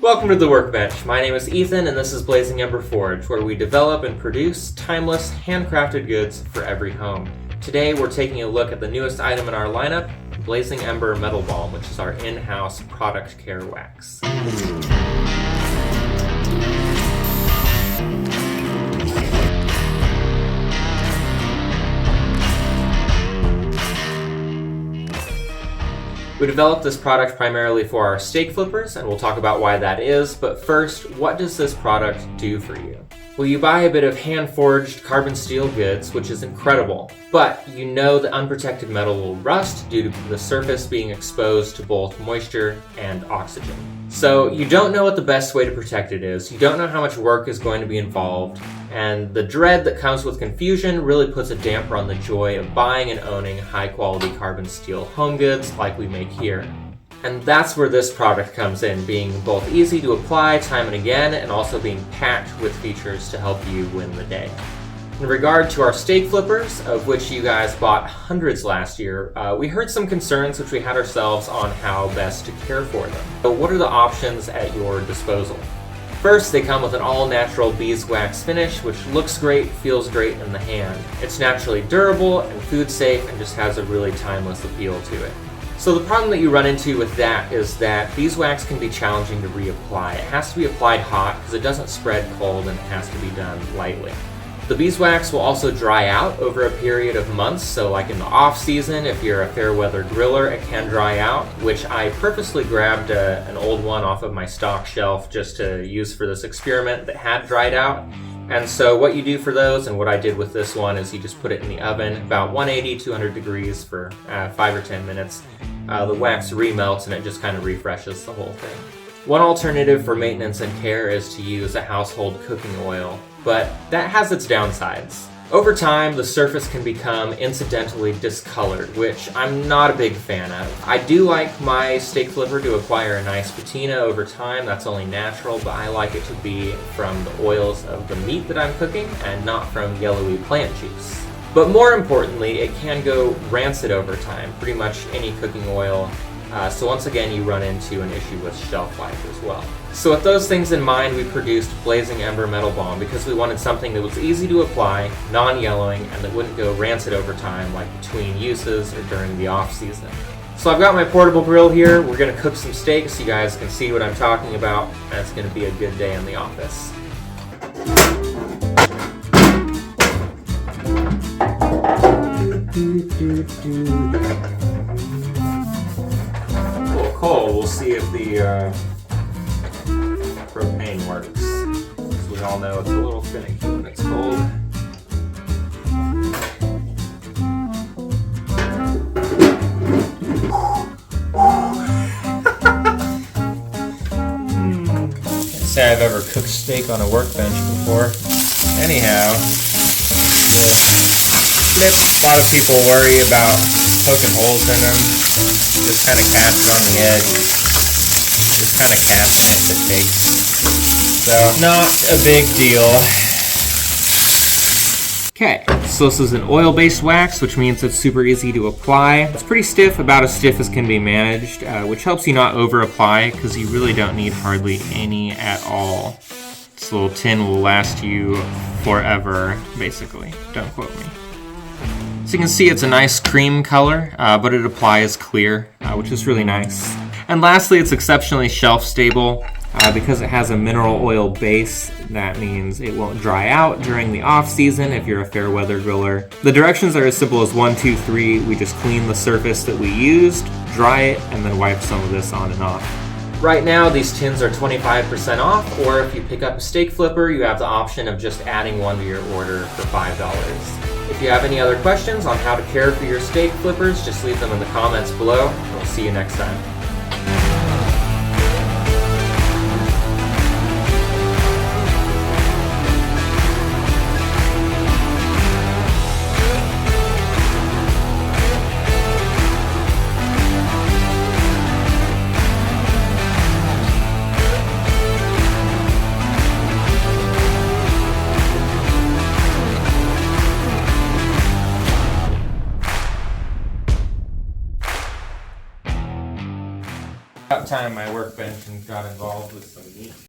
Welcome to the Workbench. My name is Ethan and this is Blazing Ember Forge, where we develop and produce timeless, handcrafted goods for every home. Today we're taking a look at the newest item in our lineup, Blazing Ember Metal Balm, which is our in-house product care wax. We developed this product primarily for our steak flippers, and we'll talk about why that is, but first, what does this product do for you? Well, you buy a bit of hand-forged carbon steel goods, which is incredible, but you know the unprotected metal will rust due to the surface being exposed to both moisture and oxygen. So you don't know what the best way to protect it is, you don't know how much work is going to be involved, and the dread that comes with confusion really puts a damper on the joy of buying and owning high-quality carbon steel home goods like we make here. And that's where this product comes in, being both easy to apply time and again, and also being packed with features to help you win the day. In regard to our steak flippers, of which you guys bought hundreds last year, we heard some concerns which we had ourselves on how best to care for them. So what are the options at your disposal? First, they come with an all-natural beeswax finish, which looks great, feels great in the hand. It's naturally durable and food safe and just has a really timeless appeal to it. So the problem that you run into with that is that beeswax can be challenging to reapply. It has to be applied hot because it doesn't spread cold and it has to be done lightly. The beeswax will also dry out over a period of months, so like in the off season, if you're a fair weather griller, it can dry out, which I purposely grabbed an old one off of my stock shelf just to use for this experiment that had dried out. And so what you do for those, and what I did with this one, is you just put it in the oven about 180, 200 degrees for 5 or 10 minutes. The wax remelts and it just kind of refreshes the whole thing. One alternative for maintenance and care is to use a household cooking oil, but that has its downsides. Over time, the surface can become incidentally discolored, which I'm not a big fan of. I do like my steak flipper to acquire a nice patina over time, that's only natural, but I like it to be from the oils of the meat that I'm cooking and not from yellowy plant juice. But more importantly, it can go rancid over time, pretty much any cooking oil. So once again, you run into an issue with shelf life as well. So with those things in mind, we produced Blazing Ember Metal Balm because we wanted something that was easy to apply, non-yellowing, and that wouldn't go rancid over time, like between uses or during the off-season. So I've got my portable grill here. We're gonna cook some steak so you guys can see what I'm talking about, and it's gonna be a good day in the office. Cold. We'll see if the propane works. As we all know, it's a little finicky when it's cold. Can't say I've ever cooked steak on a workbench before. Anyhow, the flip. A lot of people worry about poking holes in them. Just kind of cast on the edge. Just kind of casting if it takes. So, not a big deal. Okay, so this is an oil-based wax, which means it's super easy to apply. It's pretty stiff, about as stiff as can be managed, which helps you not over-apply, because you really don't need hardly any at all. This little tin will last you forever, basically. Don't quote me. So you can see it's a nice cream color, but it applies clear, which is really nice. And lastly, it's exceptionally shelf stable. Because it has a mineral oil base, that means it won't dry out during the off season if you're a fair weather griller. The directions are as simple as 1, 2, 3. We just clean the surface that we used, dry it, and then wipe some of this on and off. Right now, these tins are 25% off, or if you pick up a steak flipper, you have the option of just adding one to your order for $5. If you have any other questions on how to care for your steak flippers, just leave them in the comments below, and we'll see you next time. About time my workbench and got involved with some neat